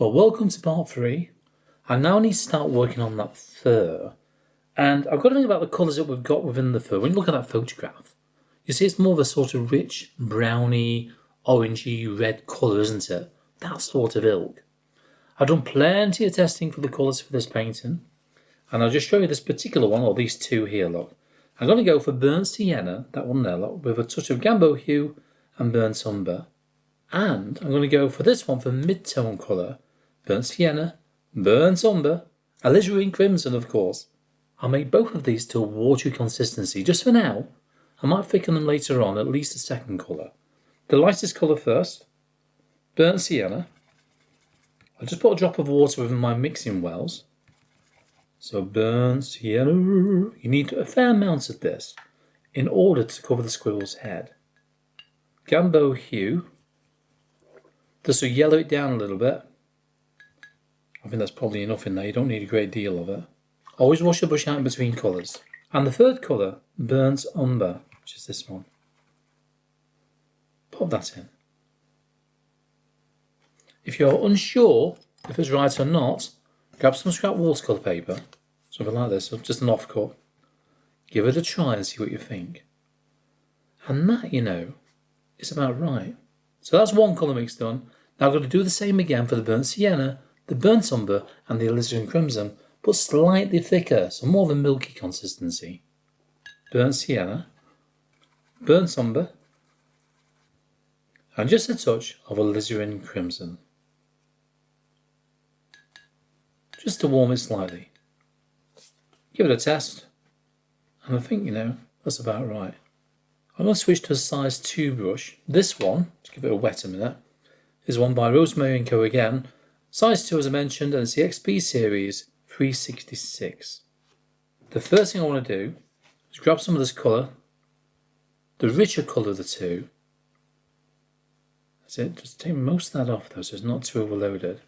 Well, welcome to part 3. I now need to start working on that fur. And I've got to think about the colours that we've got within the fur. When you look at that photograph, you see it's more of a sort of rich, browny, orangey, red colour, isn't it? That sort of ilk. I've done plenty of testing for the colours for this painting. And I'll just show you this particular one, or these two here, look. I'm going to go for burnt sienna, that one there, look, with a touch of gambo hue and burnt umber. And I'm going to go for this one for mid-tone colour. Burnt sienna, burnt umber, alizarin crimson, of course. I'll make both of these to a watery consistency, just for now. I might thicken them later on, at least a second colour. The lightest colour first, burnt sienna. I'll just put a drop of water within my mixing wells. So burnt sienna, you need a fair amount of this in order to cover the squirrel's head. Gambo hue, just to yellow it down a little bit. I think that's probably enough in there, you don't need a great deal of it. Always wash the brush out in between colours. And the third colour, burnt umber, which is this one. Pop that in. If you're unsure if it's right or not, grab some scrap watercolour paper, something like this, or just an offcut. Give it a try and see what you think. And that, you know, is about right. So that's one colour mix done. Now I'm going to do the same again for the burnt sienna, the burnt umber and the alizarin crimson, but slightly thicker, so more of a milky consistency. Burnt sienna, burnt umber, and just a touch of alizarin crimson. Just to warm it slightly. Give it a test, and I think, you know, that's about right. I'm going to switch to a size 2 brush. This one, to give it a wet a minute, is one by Rosemary & Co again. Size 2 as I mentioned, and it's the XP series 366. The first thing I want to do is grab some of this colour, the richer colour of the two. That's it, just take most of that off though so it's not too overloaded.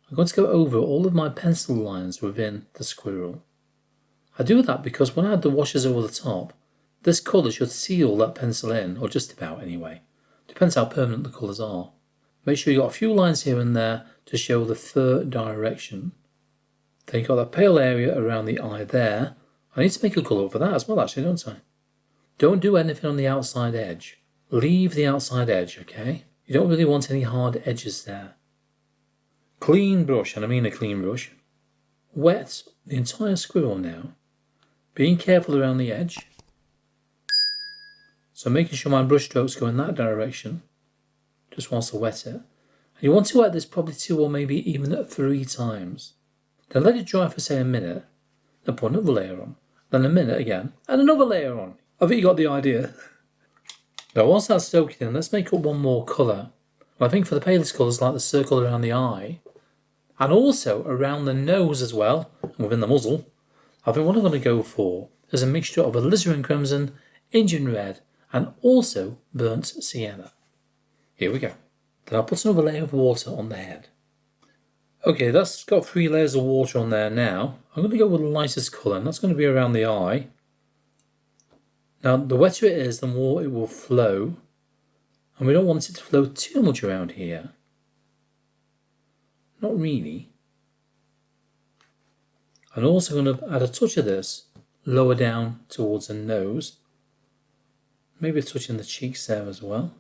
I'm going to go over all of my pencil lines within the squirrel. I do that because when I add the washes over the top, this colour should seal that pencil in, or just about anyway. Depends how permanent the colours are. Make sure you've got a few lines here and there to show the fur direction. Then you've got that pale area around the eye there. I need to make a colour for that as well actually, don't I? Don't do anything on the outside edge. Leave the outside edge, okay? You don't really want any hard edges there. Clean brush, and I mean a clean brush. Wet the entire squirrel now. Being careful around the edge. So making sure my brush strokes go in that direction. Just whilst I wet it. And you want to wet this probably 2 or maybe even 3 times. Then let it dry for say a minute. Then put another layer on. Then a minute again. And another layer on. I think you got the idea. Now whilst that's soaking in, let's make up one more colour. And I think for the palest colours like the circle around the eye. And also around the nose as well. And within the muzzle. I think what I'm going to go for is a mixture of alizarin crimson, Indian red and also burnt sienna. Here we go. Then I'll put another layer of water on the head. Okay, that's got 3 layers of water on there now. I'm going to go with the lightest colour, and that's going to be around the eye. Now, the wetter it is, the more it will flow. And we don't want it to flow too much around here. Not really. I'm also going to add a touch of this lower down towards the nose. Maybe a touch in the cheeks there as well.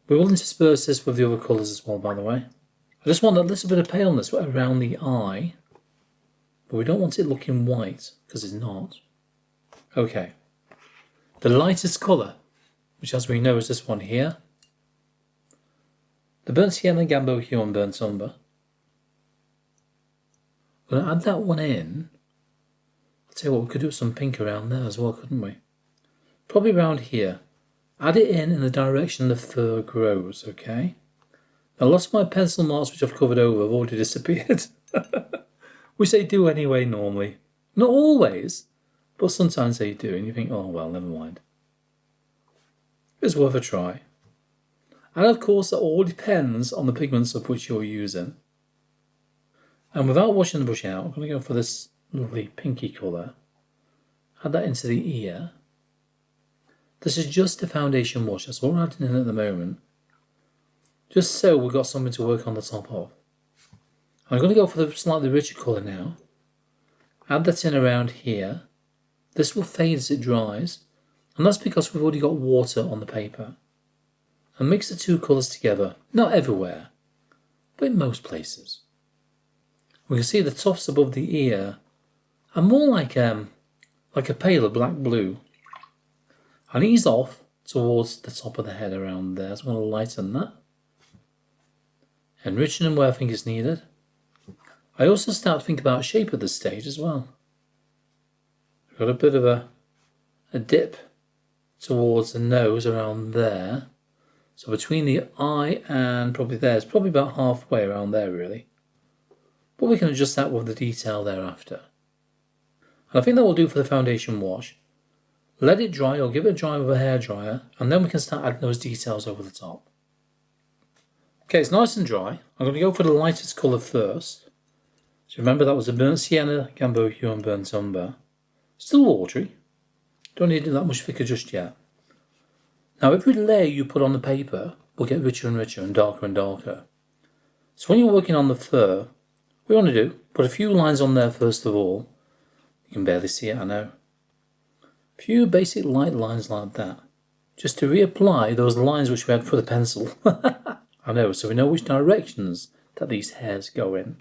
We will intersperse this with the other colours as well, by the way. I just want a little bit of paleness around the eye, but we don't want it looking white, because it's not. Okay. The lightest colour, which as we know is this one here. The burnt sienna, gambo hue and burnt umber. I'm going to add that one in. I'll tell you what, we could do some pink around there as well, couldn't we? Probably around here. Add it in the direction the fur grows, okay? Now lots of my pencil marks which I've covered over have already disappeared. Which they do anyway normally. Not always, but sometimes they do and you think, oh well, never mind. It's worth a try. And of course that all depends on the pigments of which you're using. And without washing the brush out, I'm going to go for this lovely pinky colour. Add that into the ear. This is just a foundation wash, that's all we're adding in at the moment. just so we've got something to work on the top of. I'm going to go for the slightly richer colour now. Add that in around here. This will fade as it dries, and that's because we've already got water on the paper. And mix the two colours together, not everywhere, but in most places. We can see the tufts above the ear are more like a paler black blue. And ease off towards the top of the head around there. So I'm going to lighten that. Enriching them where I think is needed. I also start to think about shape at this stage as well. We've got a bit of a dip towards the nose around there. So between the eye and probably there, it's probably about halfway around there really. But we can adjust that with the detail thereafter. And I think that will do for the foundation wash. Let it dry or give it a dry with a hairdryer, and then we can start adding those details over the top. Okay, it's nice and dry. I'm going to go for the lightest colour first. So remember that was a burnt sienna, gambo hue and burnt umber. Still watery. Don't need it that much thicker just yet. Now every layer you put on the paper will get richer and richer and darker. So when you're working on the fur, what you want to do, put a few lines on there first of all. You can barely see it, I know. A few basic light lines like that. Just to reapply those lines which we had for the pencil. I know, so we know which directions that these hairs go in.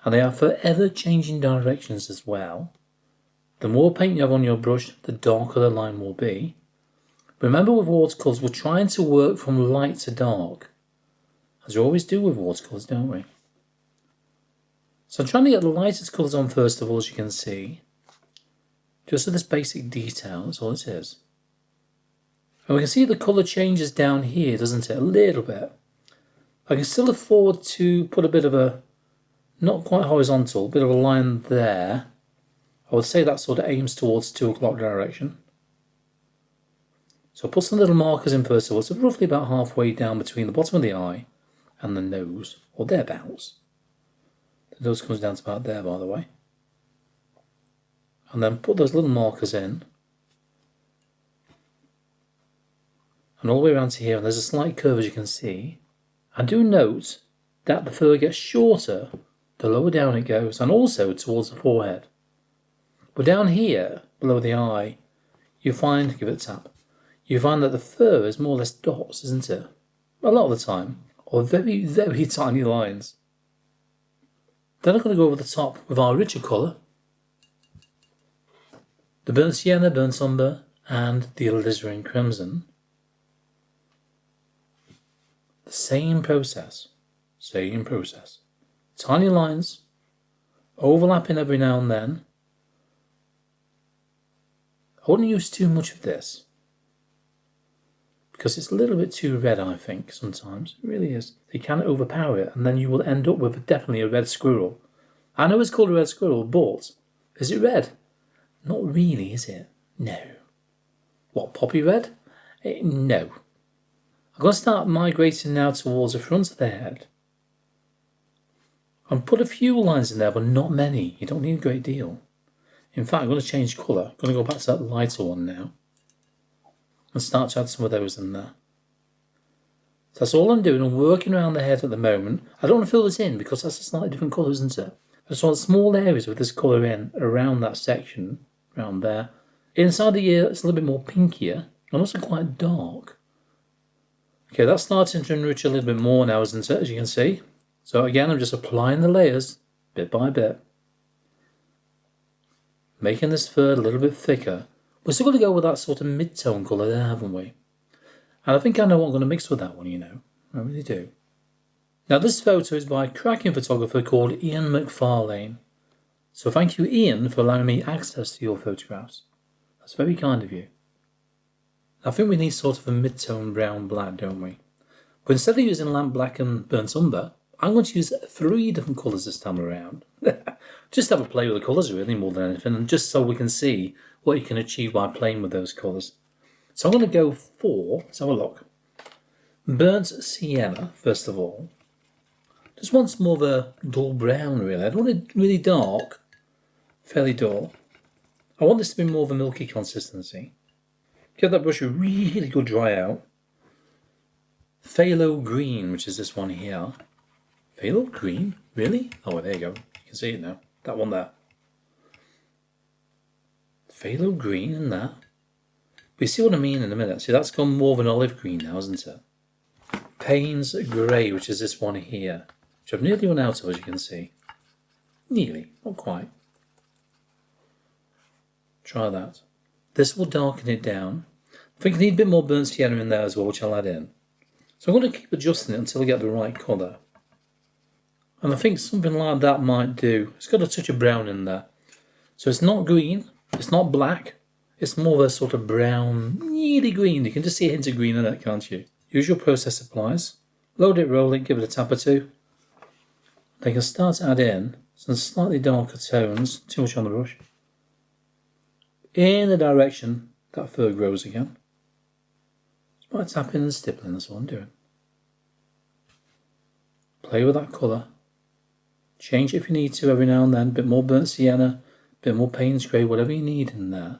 And they are forever changing directions as well. The more paint you have on your brush, the darker the line will be. Remember with watercolours, we're trying to work from light to dark. As we always do with watercolours, don't we? So I'm trying to get the lightest colours on first of all, as you can see. Just for this basic detail, that's all it is. And we can see the colour changes down here, doesn't it? A little bit. I can still afford to put a bit of a, not quite horizontal, bit of a line there. I would say that sort of aims towards 2 o'clock direction. So I'll put some little markers in first of all, so roughly about halfway down between the bottom of the eye and the nose, or thereabouts. The nose comes down to about there, by the way. And then put those little markers in. And all the way around to here, and there's a slight curve as you can see. And do note that the fur gets shorter the lower down it goes, and also towards the forehead. But down here, below the eye, you find, give it a tap, you find that the fur is more or less dots, isn't it? A lot of the time, or very, very tiny lines. Then I'm going to go over the top with our richer colour. The burnt sienna, burnt umber, and the alizarin crimson. The same process. Tiny lines, overlapping every now and then. I wouldn't use too much of this, because it's a little bit too red, I think, sometimes. It really is. They can overpower it, and then you will end up with definitely a red squirrel. I know it's called a red squirrel, but is it red? Not really, is it? No. What, poppy red? No. I'm going to start migrating now towards the front of the head. And put a few lines in there, but not many. You don't need a great deal. In fact, I'm going to change colour. I'm going to go back to that lighter one now. And start to add some of those in there. So that's all I'm doing. I'm working around the head at the moment. I don't want to fill this in because that's a slightly different colour, isn't it? I just want small areas with this colour in around that section, around there. Inside the ear, it's a little bit more pinkier and also quite dark. Okay, that's starting to enrich a little bit more now, isn't it, as you can see? So again, I'm just applying the layers bit by bit. Making this fur a little bit thicker. We're still going to go with that sort of mid-tone colour there, haven't we? And I think I know what I'm going to mix with that one, you know. I really do. Now this photo is by a cracking photographer called Ian McFarlane. So thank you, Ian, for allowing me access to your photographs. That's very kind of you. I think we need sort of a mid-tone brown-black, don't we? But instead of using lamp black and burnt umber, I'm going to use 3 different colours this time around. Just have a play with the colours really, more than anything, and just so we can see what you can achieve by playing with those colours. So I'm going to go for, let's have a look, burnt sienna, first of all. Just want some more of a dull brown, really. I don't want it really dark, fairly dull. I want this to be more of a milky consistency. Give that brush a really good dry out. phthalo green, which is this one here. Phthalo green? Really? Oh, there you go. You can see it now. That one there. Phthalo green and that. We see what I mean in a minute. See, that's gone more of an olive green now, isn't it? Payne's grey, which is this one here, which I've nearly run out of, as you can see. Nearly, not quite. Try that. This will darken it down. I think I need a bit more burnt sienna in there as well, which I'll add in. So I'm going to keep adjusting it until I get the right colour. And I think something like that might do. It's got a touch of brown in there. So it's not green, it's not black, it's more of a sort of brown, nearly green. You can just see a hint of green in it, can't you? Use your process applies. Load it, roll it, give it a tap or two. Then you can start to add in some slightly darker tones, too much on the brush, in the direction that fur grows again. Just by tapping and stippling, that's what I'm doing. Play with that colour. Change it if you need to every now and then. A bit more burnt sienna, a bit more Payne's grey, whatever you need in there.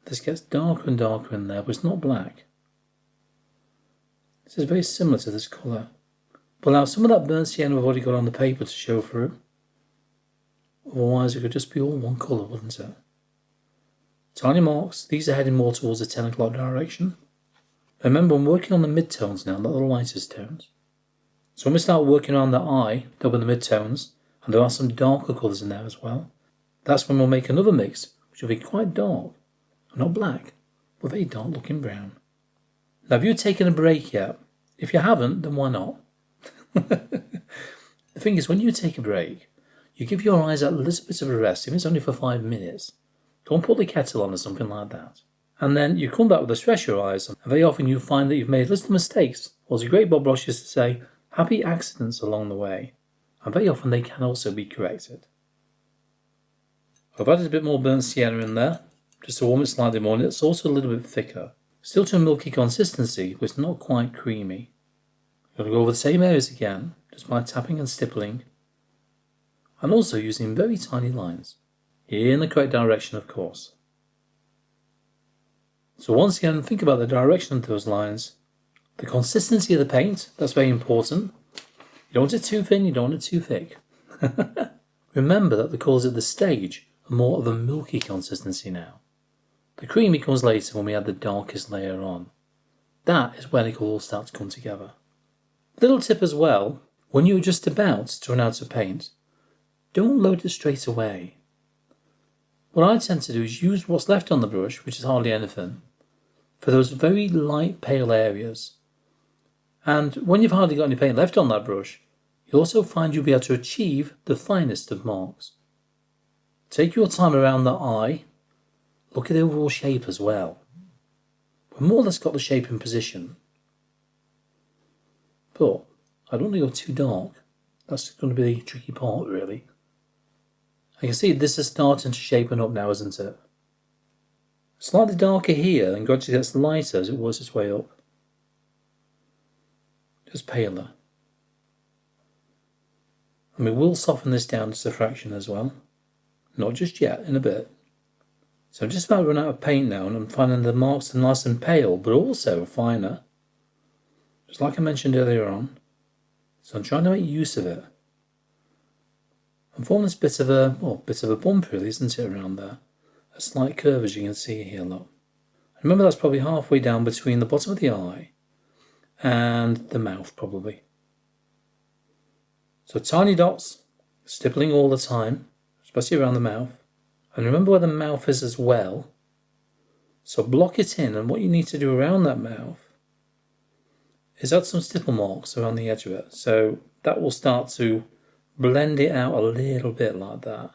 This gets darker and darker in there, but it's not black. This is very similar to this colour. But now some of that burnt sienna we've already got on the paper to show through. Otherwise it could just be all one colour, wouldn't it? Tiny marks. These are heading more towards the 10 o'clock direction. Remember, I'm working on the mid-tones now, not the lightest tones. So when we start working on the eye, they'll be the mid-tones, and there are some darker colours in there as well. That's when we'll make another mix, which will be quite dark. Not black, but very dark looking brown. Now, have you taken a break yet? If you haven't, then why not? The thing is, when you take a break, you give your eyes a little bit of a rest, even if it's only for 5 minutes. Don't put the kettle on or something like that. And then you come back with a fresh your eyes, and very often you find that you've made little mistakes. Or as a great Bob Ross used to say, happy accidents along the way. And very often they can also be corrected. I've added a bit more burnt sienna in there, just to warm it slightly more, and it's also a little bit thicker. Still to a milky consistency, but it's not quite creamy. I'm going to go over the same areas again, just by tapping and stippling, and also using very tiny lines, in the correct direction of course. So once again, think about the direction of those lines, the consistency of the paint, that's very important. You don't want it too thin, you don't want it too thick. Remember that the colours at this stage are more of a milky consistency now. The creamy comes later when we add the darkest layer on. That is when it will all start to come together. Little tip as well, when you're just about to run out of paint, don't load it straight away. What I tend to do is use what's left on the brush, which is hardly anything, for those very light pale areas. And when you've hardly got any paint left on that brush, you'll also find you'll be able to achieve the finest of marks. Take your time around the eye, look at the overall shape as well. We've more or less got the shape in position. But I don't want to go too dark. That's going to be the tricky part, really. I can see this is starting to shapen up now, isn't it? Slightly darker here and gradually gets lighter as it works its way up. Just paler. And we will soften this down just a fraction as well. Not just yet, in a bit. So I'm just about run out of paint now, and I'm finding the marks are nice and pale, but also finer. Just like I mentioned earlier on. So I'm trying to make use of it. I'm forming this bit of a bump really, isn't it, around there? A slight curve, as you can see here, look. Remember, that's probably halfway down between the bottom of the eye and the mouth, probably. So tiny dots, stippling all the time, especially around the mouth. And remember where the mouth is as well. So block it in, and what you need to do around that mouth is add some stipple marks around the edge of it. So that will start to blend it out a little bit like that.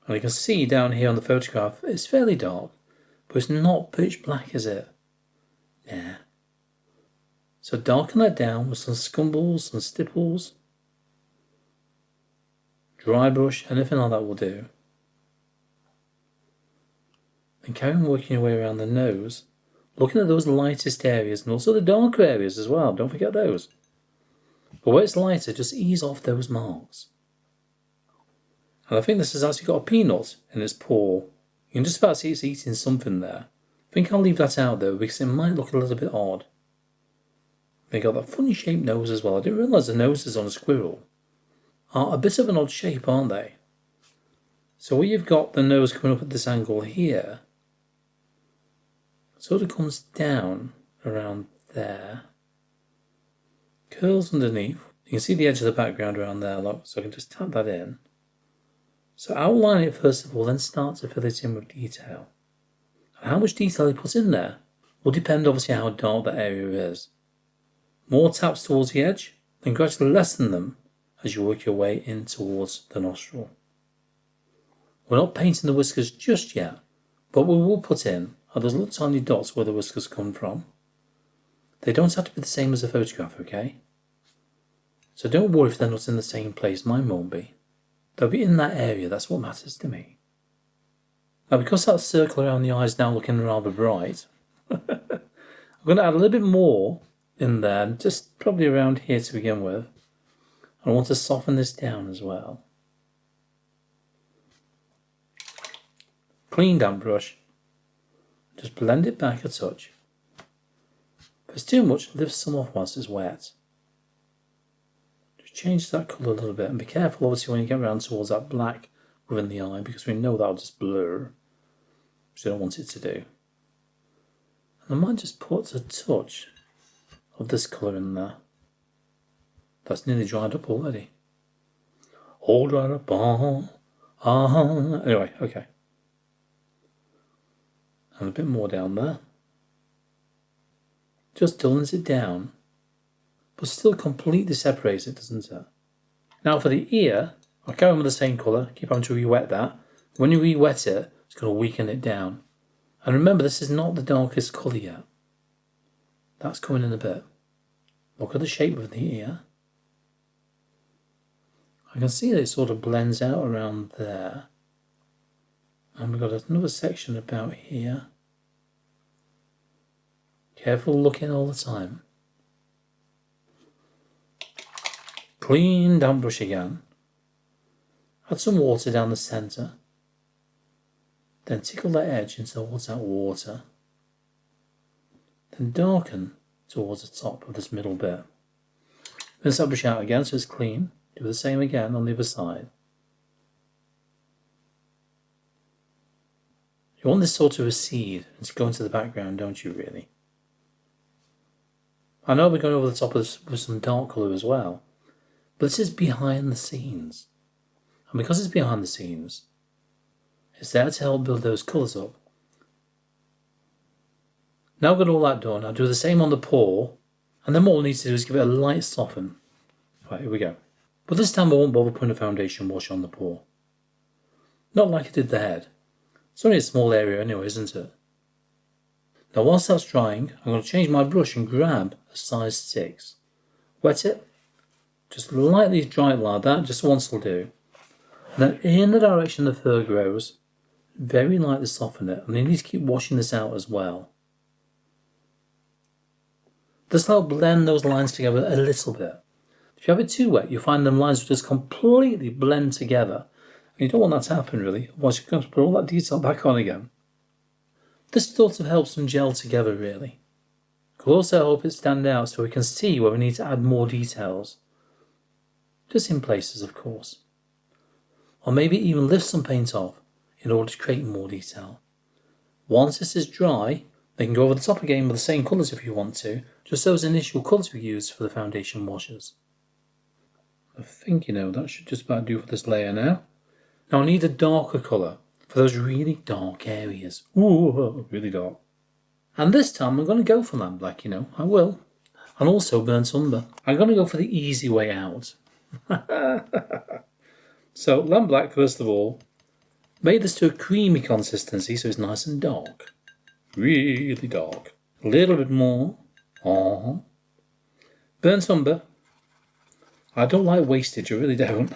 And you can see down here on the photograph, it's fairly dark, but it's not pitch black, is it? Yeah. So darken that down with some scumbles, some stipples. Dry brush, anything like that will do. And carry on working your way around the nose, looking at those lightest areas and also the darker areas as well, don't forget those. But where it's lighter, just ease off those marks. And I think this has actually got a peanut in its paw. You can just about see it's eating something there. I think I'll leave that out though because it might look a little bit odd. They got that funny shaped nose as well. I didn't realise the noses on a squirrel are a bit of an odd shape, aren't they? So where you've got the nose coming up at this angle here, it sort of comes down around there, curls underneath. You can see the edge of the background around there, look, so I can just tap that in. So outline it first of all, then start to fill it in with detail. And how much detail you put in there will depend obviously how dark that area is. More taps towards the edge, then gradually lessen them as you work your way in towards the nostril. We're not painting the whiskers just yet, but we will put in are those little tiny dots where the whiskers come from. They don't have to be the same as the photograph, okay? So don't worry if they're not in the same place, mine won't be. They'll be in that area, that's what matters to me. Now because that circle around the eye is now looking rather bright, I'm going to add a little bit more in there, just probably around here to begin with. I want to soften this down as well. Clean damp brush. Just blend it back a touch. If it's too much, lift some off whilst it's wet. Just change that colour a little bit and be careful obviously when you get around towards that black within the eye because we know that'll just blur, which I don't want it to do. And I might just put a touch of this colour in there. That's nearly dried up already. All dried up. Anyway, okay. And a bit more down there. Just dullens it down, but still completely separates it, doesn't it? Now for the ear, I'll carry on with the same colour, keep on to re-wet that. When you re-wet it, it's going to weaken it down. And remember, this is not the darkest colour yet. That's coming in a bit. Look at the shape of the ear. I can see that it sort of blends out around there. And we've got another section about here. Careful looking all the time. Clean damp brush again. Add some water down the centre. Then tickle that edge into towards that water. Then darken towards the top of this middle bit. Rinse that brush out again so it's clean. Do the same again on the other side. You want this sort of recede and to go into the background, don't you really? I know we're going over the top of this with some dark colour as well, but this is behind the scenes. And because it's behind the scenes, it's there to help build those colours up. Now I've got all that done, I'll do the same on the paw, and then what we'll need to do is give it a light soften. Right, here we go. But this time I won't bother putting a foundation wash on the paw. Not like I did the head. It's only a small area anyway, isn't it? Now whilst that's drying, I'm going to change my brush and grab a size 6. Wet it. Just lightly dry it like that, just once will do. And then in the direction the fur grows, very lightly soften it. And you need to keep washing this out as well. This will help blend those lines together a little bit. If you have it too wet, you'll find them lines will just completely blend together. And you don't want that to happen really, otherwise you're going to put all that detail back on again. This sort of helps them gel together really. Could also help it stand out so we can see where we need to add more details. Just in places of course. Or maybe even lift some paint off in order to create more detail. Once this is dry, they can go over the top again with the same colours if you want to, just those initial colours we used for the foundation washes. I think that should just about do for this layer now. Now I need a darker colour for those really dark areas. Ooh, really dark. And this time I'm going to go for lamp black, I will. And also burnt umber. I'm going to go for the easy way out. So lamp black first of all. Make this to a creamy consistency so it's nice and dark. Really dark. A little bit more. Burnt umber. I don't like wastage, I really don't.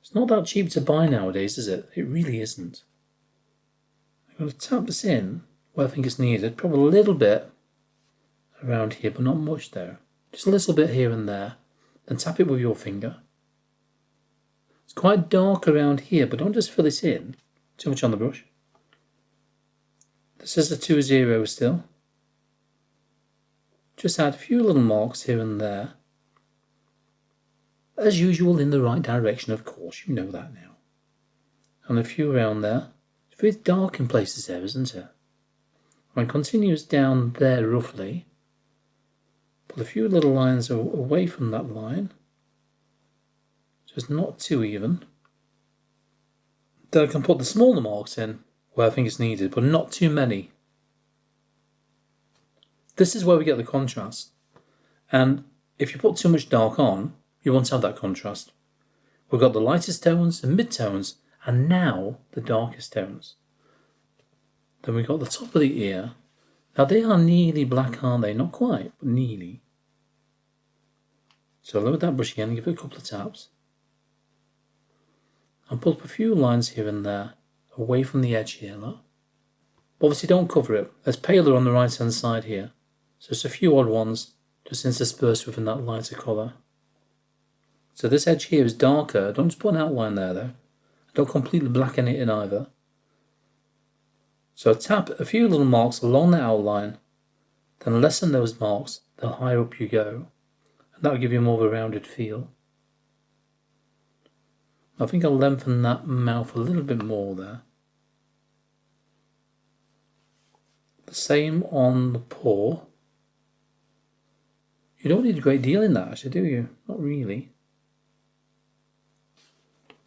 It's not that cheap to buy nowadays, is it? It really isn't. I'm going to tap this in where I think it's needed. Probably a little bit around here, but not much there. Just a little bit here and there. Then tap it with your finger. It's quite dark around here, but don't just fill it in. Too much on the brush. This is a 2-0 still. Just add a few little marks here and there. As usual, in the right direction, of course, you know that now. And a few around there. It's very dark in places there, isn't it? And continues down there roughly. Pull a few little lines away from that line. Just not too even. Then I can put the smaller marks in where I think it's needed, but not too many. This is where we get the contrast. And if you put too much dark on, you won't have that contrast. We've got the lightest tones, the mid-tones, and now the darkest tones. Then we've got the top of the ear. Now they are nearly black, aren't they? Not quite, but nearly. So load that brush again and give it a couple of taps. And pull up a few lines here and there, away from the edge here, look. Obviously don't cover it. There's paler on the right hand side here. So it's a few odd ones, just interspersed within that lighter colour. So this edge here is darker. Don't just put an outline there though. Don't completely blacken it in either. So tap a few little marks along the outline, then lessen those marks the higher up you go. And that will give you more of a rounded feel. I think I'll lengthen that mouth a little bit more there. The same on the paw. You don't need a great deal in that actually, do you? Not really.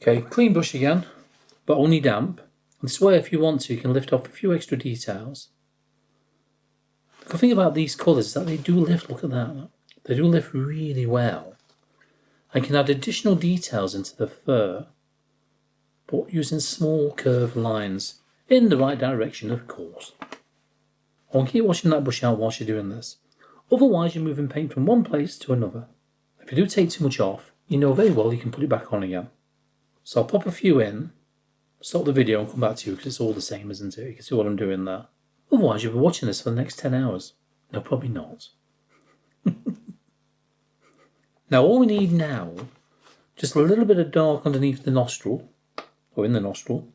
Okay, clean brush again, but only damp. This way, if you want to, you can lift off a few extra details. The good thing about these colours is that they do lift, look at that. They do lift really well. I can add additional details into the fur, but using small curved lines in the right direction, of course. I'll keep washing that brush out whilst you're doing this. Otherwise, you're moving paint from one place to another. If you do take too much off, you know very well you can put it back on again. So I'll pop a few in, stop the video and come back to you because it's all the same, isn't it? You can see what I'm doing there. Otherwise, you'll be watching this for the next 10 hours. No, probably not. Now, all we need now, just a little bit of dark underneath the nostril, or in the nostril,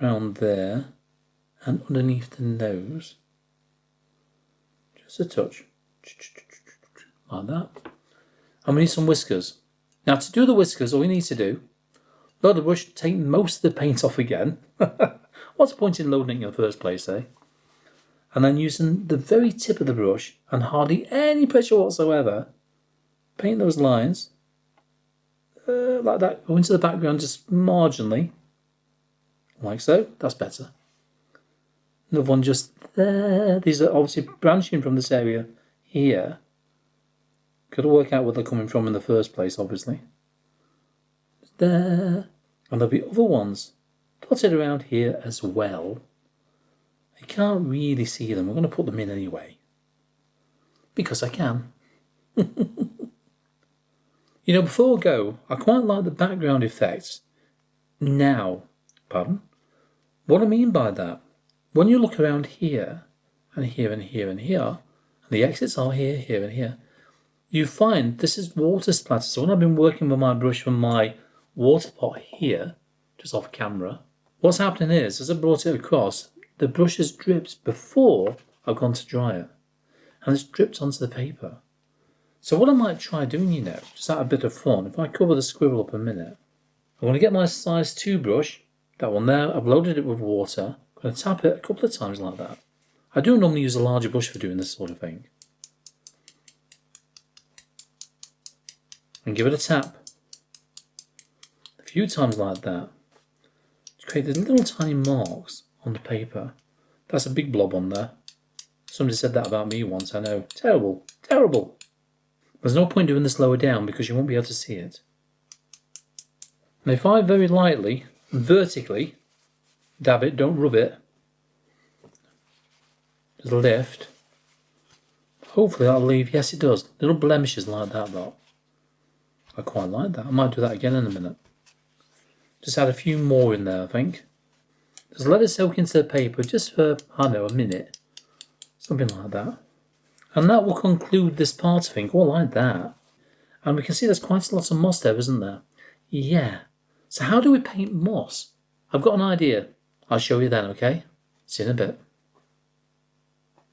around there, and underneath the nose. Just a touch, like that. And we need some whiskers. Now, to do the whiskers, all we need to do, load the brush, take most of the paint off again. What's the point in loading it in the first place, eh? And then using the very tip of the brush, and hardly any pressure whatsoever, paint those lines, like that, go into the background just marginally, like so, that's better. Another one just there, these are obviously branching from this area here. Got to work out where they're coming from in the first place, obviously. Just there, and there'll be other ones dotted around here as well. You can't really see them, I'm going to put them in anyway, because I can. You know, before I go, I quite like the background effects now. Pardon? What I mean by that, when you look around here, and here, and here, and here, and the exits are here, here, and here, you find this is water splatter. So when I've been working with my brush from my water pot here, just off camera, what's happening is, as I brought it across, the brush has dripped before I've gone to dry it. And it's dripped onto the paper. So what I might try doing, you know, just out of a bit of fun, if I cover the squirrel up a minute, I'm going to get my size 2 brush, that one there, I've loaded it with water, I'm going to tap it a couple of times like that. I do normally use a larger brush for doing this sort of thing. And give it a tap. A few times like that. To create these little tiny marks on the paper. That's a big blob on there. Somebody said that about me once, I know. Terrible, terrible. There's no point doing this lower down because you won't be able to see it. And if I very lightly, vertically, dab it, don't rub it, just lift, hopefully that'll leave, yes it does, little blemishes like that though. I quite like that. I might do that again in a minute. Just add a few more in there, I think. Just let it soak into the paper just for, I don't know, a minute. Something like that. And that will conclude this part, I think, all like that. And we can see there's quite a lot of moss there, isn't there? Yeah. So how do we paint moss? I've got an idea. I'll show you then, okay? See you in a bit.